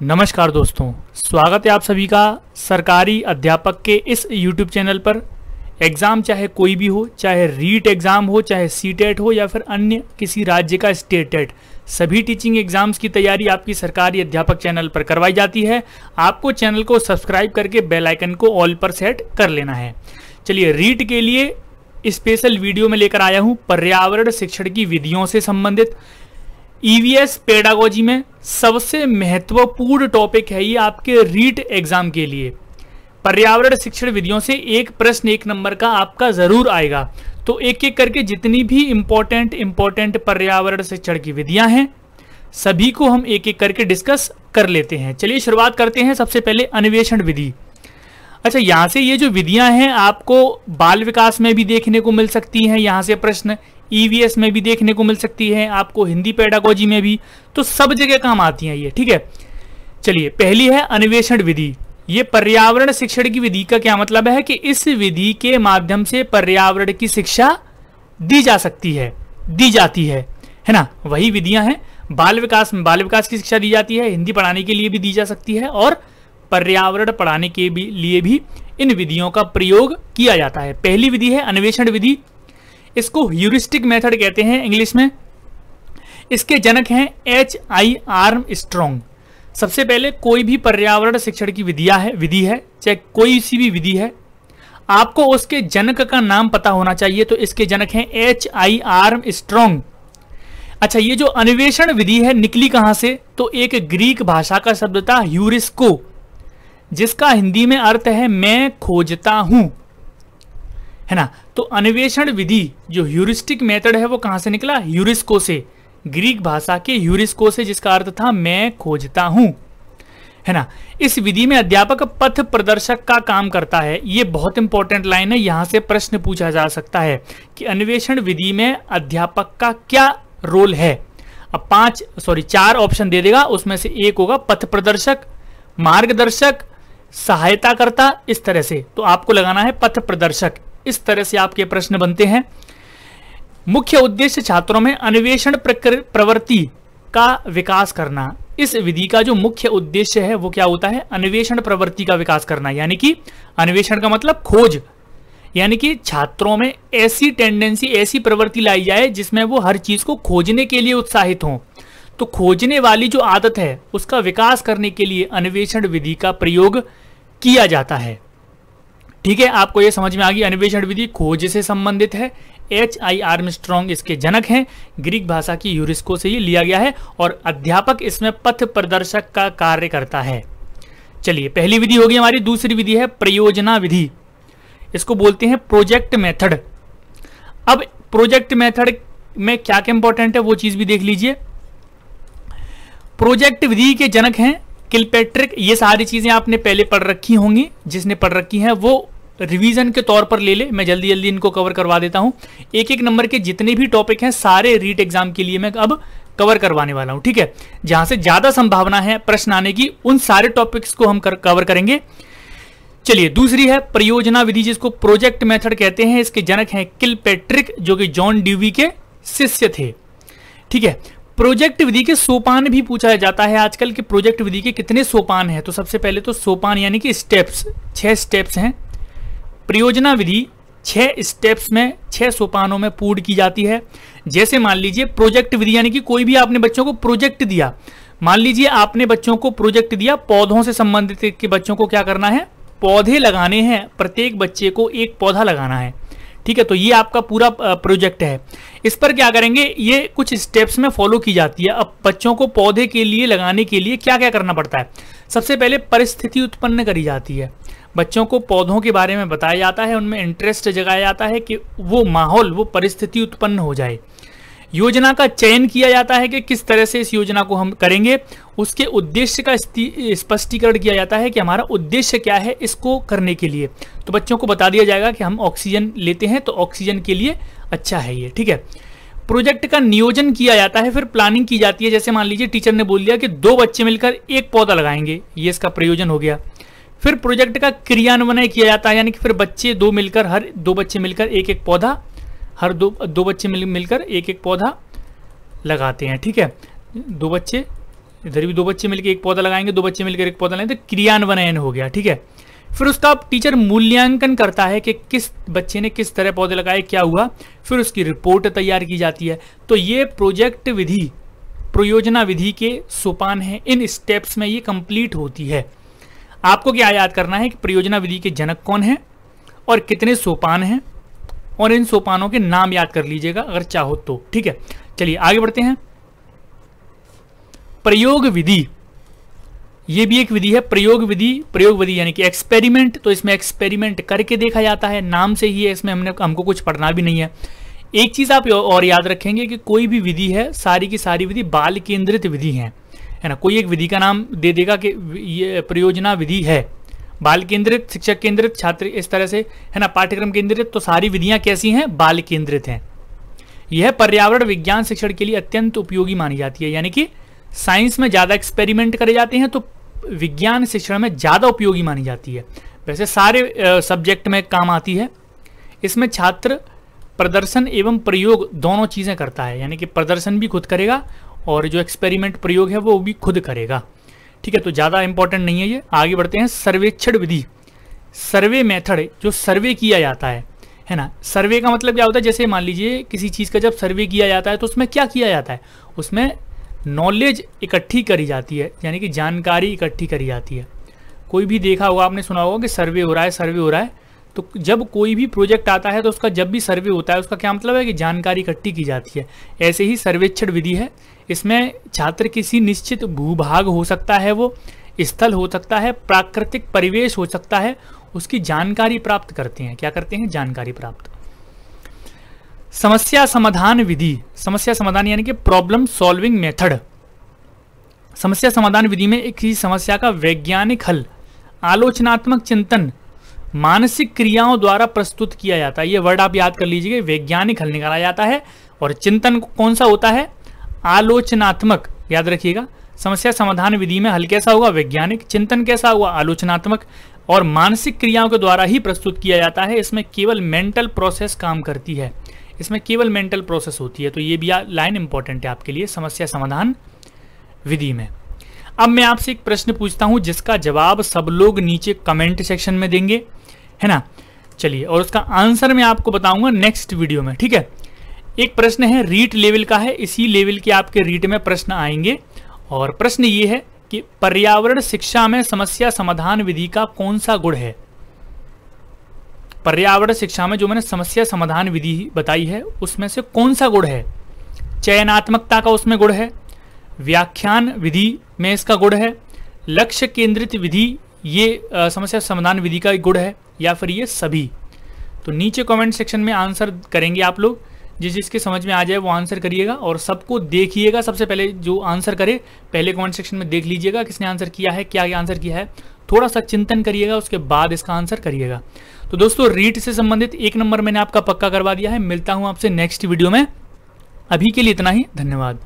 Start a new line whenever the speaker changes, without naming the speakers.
नमस्कार दोस्तों, स्वागत है आप सभी का सरकारी अध्यापक के इस YouTube चैनल पर। एग्ज़ाम चाहे कोई भी हो, चाहे रीट एग्ज़ाम हो, चाहे सीटेट हो या फिर अन्य किसी राज्य का स्टेटेट, सभी टीचिंग एग्जाम्स की तैयारी आपकी सरकारी अध्यापक चैनल पर करवाई जाती है। आपको चैनल को सब्सक्राइब करके बेल आइकन को ऑल पर सेट कर लेना है। चलिए, रीट के लिए स्पेशल वीडियो में लेकर आया हूँ पर्यावरण शिक्षण की विधियों से संबंधित। ईवीएस पेडागोजी में सबसे महत्वपूर्ण टॉपिक है ये आपके रीट एग्जाम के लिए। पर्यावरण शिक्षण विधियों से एक प्रश्न 1 नंबर का आपका जरूर आएगा। तो एक एक करके जितनी भी इंपॉर्टेंट पर्यावरण शिक्षण की विधियां हैं सभी को हम एक एक करके डिस्कस कर लेते हैं। चलिए शुरुआत करते हैं। सबसे पहले अन्वेषण विधि। अच्छा, यहाँ से ये जो विधियां हैं आपको बाल विकास में भी देखने को मिल सकती हैं, यहाँ से प्रश्न ईवीएस में भी देखने को मिल सकती है, आपको हिंदी पेडागोजी में भी, तो सब जगह काम आती हैं ये। ठीक है, चलिए पहली है अन्वेषण विधि। ये पर्यावरण शिक्षण की विधि का क्या मतलब है कि इस विधि के माध्यम से पर्यावरण की शिक्षा दी जा सकती है, दी जाती है ना। वही विधियां हैं। बाल विकास में बाल विकास की शिक्षा दी जाती है, हिंदी पढ़ाने के लिए भी दी जा सकती है और पर्यावरण पढ़ाने के लिए भी इन विधियों का प्रयोग किया जाता है। पहली विधि है अन्वेषण विधि। इसको ह्यूरिस्टिक मेथड कहते हैं इंग्लिश में। इसके जनक हैं H.I. आर्मस्ट्रॉन्ग। सबसे पहले कोई भी पर्यावरण शिक्षण की विधि है, चाहे कोई सी भी विधि है, आपको उसके जनक का नाम पता होना चाहिए। तो इसके जनक हैं H.I. आर्मस्ट्रॉन्ग। अच्छा, ये जो अन्वेषण विधि है निकली कहां से? तो एक ग्रीक भाषा का शब्द था ह्यूरिस्को, जिसका हिंदी में अर्थ है मैं खोजता हूं, है ना। तो अन्वेषण विधि जो ह्यूरिस्टिक मेथड है वो कहां से निकला? ह्यूरिस्को से, ग्रीक भाषा के ह्यूरिस्को से, जिसका अर्थ था मैं खोजता हूं, है ना। इस विधि में अध्यापक पथ प्रदर्शक का काम करता है। ये बहुत इंपॉर्टेंट लाइन है, यहां से प्रश्न पूछा जा सकता है कि अन्वेषण विधि में अध्यापक का क्या रोल है। अब 4 ऑप्शन दे देगा, उसमें से एक होगा पथ प्रदर्शक, मार्गदर्शक, सहायता करता, इस तरह से। तो आपको लगाना है पथ प्रदर्शक। इस तरह से आपके प्रश्न बनते हैं। मुख्य उद्देश्य छात्रों में अन्वेषण प्रवृत्ति का विकास करना। इस विधि का जो मुख्य उद्देश्य है वो क्या होता है? अन्वेषण प्रवृत्ति का विकास करना, यानी कि अन्वेषण का मतलब खोज, यानी कि छात्रों में ऐसी टेंडेंसी, ऐसी प्रवृत्ति लाई जाए जिसमें वो हर चीज को खोजने के लिए उत्साहित हों। तो खोजने वाली जो आदत है उसका विकास करने के लिए अन्वेषण विधि का प्रयोग किया जाता है। ठीक है, आपको यह समझ में आ गई। अन्वेषण विधि खोज से संबंधित है। H.I. आर्मस्ट्रॉन्ग इसके जनक हैं, ग्रीक भाषा की ह्यूरिस्को से ये लिया गया है और अध्यापक इसमें पथ प्रदर्शक का कार्य करता है। चलिए, पहली विधि होगी हमारी। दूसरी विधि है प्रयोजना विधि। इसको बोलते हैं प्रोजेक्ट मेथड। अब प्रोजेक्ट मेथड में क्या क्या इंपॉर्टेंट है वो चीज भी देख लीजिए। प्रोजेक्ट विधि के जनक हैं किलपैट्रिक। ये सारी चीजें आपने पहले पढ़ रखी होंगी, जिसने पढ़ रखी हैं वो रिवीजन के तौर पर ले ले। मैं जल्दी जल्दी इनको कवर करवा देता हूं। एक एक नंबर के जितने भी टॉपिक हैं सारे रीट एग्जाम के लिए मैं अब कवर करवाने वाला हूं। ठीक है, जहां से ज्यादा संभावना है प्रश्न आने की उन सारे टॉपिक्स को हम कवर करेंगे। चलिए, दूसरी है प्रयोजना विधि, जिसको प्रोजेक्ट मेथड कहते हैं। इसके जनक हैं किलपैट्रिक, जो कि जॉन ड्यूवी के शिष्य थे। ठीक है, प्रोजेक्ट विधि के सोपान भी पूछा जाता है आजकल कि प्रोजेक्ट विधि के कितने सोपान हैं। तो सबसे पहले तो सोपान यानी कि स्टेप्स, 6 स्टेप्स हैं। प्रयोजना विधि 6 स्टेप्स में, 6 सोपानों में पूर्ण की जाती है। जैसे मान लीजिए प्रोजेक्ट विधि यानी कि कोई भी आपने बच्चों को प्रोजेक्ट दिया। मान लीजिए आपने बच्चों को प्रोजेक्ट दिया, पौधों से संबंधित कि बच्चों को क्या करना है? पौधे लगाने हैं, प्रत्येक बच्चे को एक पौधा लगाना है। ठीक है, तो ये आपका पूरा प्रोजेक्ट है। इस पर क्या करेंगे? ये कुछ स्टेप्स में फॉलो की जाती है। अब बच्चों को पौधे के लिए लगाने के लिए क्या क्या करना पड़ता है? सबसे पहले परिस्थिति उत्पन्न करी जाती है। बच्चों को पौधों के बारे में बताया जाता है, उनमें इंटरेस्ट जगाया जाता है कि वो माहौल, वो परिस्थिति उत्पन्न हो जाए। योजना का चयन किया जाता है कि किस तरह से इस योजना को हम करेंगे। उसके उद्देश्य का स्पष्टीकरण किया जाता है कि हमारा उद्देश्य क्या है इसको करने के लिए। तो बच्चों को बता दिया जाएगा कि हम ऑक्सीजन लेते हैं तो ऑक्सीजन के लिए अच्छा है ये। ठीक है, प्रोजेक्ट का नियोजन किया जाता है, फिर प्लानिंग की जाती है। जैसे मान लीजिए टीचर ने बोल दिया कि 2 बच्चे मिलकर एक पौधा लगाएंगे, ये इसका प्रयोजन हो गया। फिर प्रोजेक्ट का क्रियान्वयन किया जाता है, यानी कि फिर बच्चे 2 मिलकर, हर 2 बच्चे मिलकर एक एक पौधा, हर दो बच्चे मिलकर एक एक पौधा लगाते हैं। ठीक है, 2 बच्चे इधर भी 2 बच्चे मिलकर एक पौधा लगाएंगे, 2 बच्चे मिलकर एक पौधा लगाएंगे, तो क्रियान्वयन हो गया। ठीक है, फिर उसका टीचर मूल्यांकन करता है कि किस बच्चे ने किस तरह पौधे लगाए, क्या हुआ, फिर उसकी रिपोर्ट तैयार की जाती है। तो ये प्रोजेक्ट विधि, प्रयोजना विधि के सोपान हैं, इन स्टेप्स में ये कंप्लीट होती है। आपको क्या याद करना है कि प्रयोजना विधि के जनक कौन है और कितने सोपान हैं, और इन सोपानों के नाम याद कर लीजिएगा अगर चाहो तो। ठीक है, चलिए आगे बढ़ते हैं। प्रयोग विधि, ये भी एक विधि है। प्रयोग विधि यानी कि एक्सपेरिमेंट, तो इसमें एक्सपेरिमेंट करके देखा जाता है, नाम से ही है, इसमें हमको कुछ पढ़ना भी नहीं है। एक चीज आप और याद रखेंगे कि कोई भी विधि है, सारी की सारी विधि बाल केंद्रित विधि है ना। कोई एक विधि का नाम दे देगा कि ये प्रयोजना विधि है, बाल केंद्रित, शिक्षक केंद्रित, छात्र इस तरह से, है ना, पाठ्यक्रम केंद्रित, तो सारी विधियां कैसी हैं, बाल केंद्रित हैं। यह पर्यावरण विज्ञान शिक्षण के लिए अत्यंत उपयोगी मानी जाती है, यानी कि साइंस में ज्यादा एक्सपेरिमेंट करे जाते हैं तो विज्ञान शिक्षण में ज्यादा उपयोगी मानी जाती है। वैसे सारे सब्जेक्ट में काम आती है। इसमें छात्र प्रदर्शन एवं प्रयोग दोनों चीजें करता है, यानी कि प्रदर्शन भी खुद करेगा और जो एक्सपेरिमेंट प्रयोग है वो भी खुद करेगा। ठीक है, तो ज्यादा इंपॉर्टेंट नहीं है ये। आगे बढ़ते हैं। सर्वेक्षण विधि, सर्वे मेथड, जो सर्वे किया जाता है ना। सर्वे का मतलब क्या होता है, जैसे मान लीजिए किसी चीज का जब सर्वे किया जाता है तो उसमें क्या किया जाता है, उसमें नॉलेज इकट्ठी करी जाती है, यानी कि जानकारी इकट्ठी करी जाती है। कोई भी देखा होगा, आपने सुना होगा कि सर्वे हो रहा है, सर्वे हो रहा है, तो जब कोई भी प्रोजेक्ट आता है तो उसका जब भी सर्वे होता है उसका क्या मतलब है कि जानकारी इकट्ठी की जाती है। ऐसे ही सर्वेक्षण विधि है, इसमें छात्र किसी निश्चित भूभाग हो सकता है, वो स्थल हो सकता है, प्राकृतिक परिवेश हो सकता है, उसकी जानकारी प्राप्त करते हैं। क्या करते हैं, जानकारी प्राप्त। समस्या समाधान विधि, समस्या समाधान यानी कि प्रॉब्लम सॉल्विंग मेथड। समस्या समाधान विधि में एक ही समस्या का वैज्ञानिक हल, आलोचनात्मक चिंतन, मानसिक क्रियाओं द्वारा प्रस्तुत किया जाता है। ये वर्ड आप याद कर लीजिए, वैज्ञानिक हल निकाला जाता है, और चिंतन कौन सा होता है, आलोचनात्मक, याद रखिएगा। समस्या समाधान विधि में हल कैसा होगा, वैज्ञानिक, चिंतन कैसा हुआ, आलोचनात्मक, और मानसिक क्रियाओं के द्वारा ही प्रस्तुत किया जाता है। इसमें केवल मेंटल प्रोसेस काम करती है, इसमें केवल मेंटल प्रोसेस होती है। तो ये भी लाइन इंपॉर्टेंट है आपके लिए समस्या समाधान विधि में। अब मैं आपसे एक प्रश्न पूछता हूं जिसका जवाब सब लोग नीचे कमेंट सेक्शन में देंगे, है ना। चलिए, और उसका आंसर मैं आपको बताऊंगा नेक्स्ट वीडियो में। ठीक है, एक प्रश्न है रीट लेवल का है, इसी लेवल के आपके रीट में प्रश्न आएंगे, और प्रश्न ये है कि पर्यावरण शिक्षा में समस्या समाधान विधि का कौन सा गुण है। पर्यावरण शिक्षा में जो मैंने समस्या समाधान विधि बताई है उसमें से कौन सा गुण है, चयनात्मकता का उसमें गुण है, व्याख्यान विधि में इसका गुण है, लक्ष्य केंद्रित विधि ये समस्या समाधान विधि का गुण है, या फिर ये सभी। तो नीचे कमेंट सेक्शन में आंसर करेंगे आप लोग, जिसके समझ में आ जाए वो आंसर करिएगा, और सबको देखिएगा। सबसे पहले जो आंसर करे पहले कमेंट सेक्शन में देख लीजिएगा किसने आंसर किया है, क्या आंसर किया है, थोड़ा सा चिंतन करिएगा, उसके बाद इसका आंसर करिएगा। तो दोस्तों, रीट से संबंधित 1 नंबर मैंने आपका पक्का करवा दिया है। मिलता हूं आपसे नेक्स्ट वीडियो में, अभी के लिए इतना ही, धन्यवाद।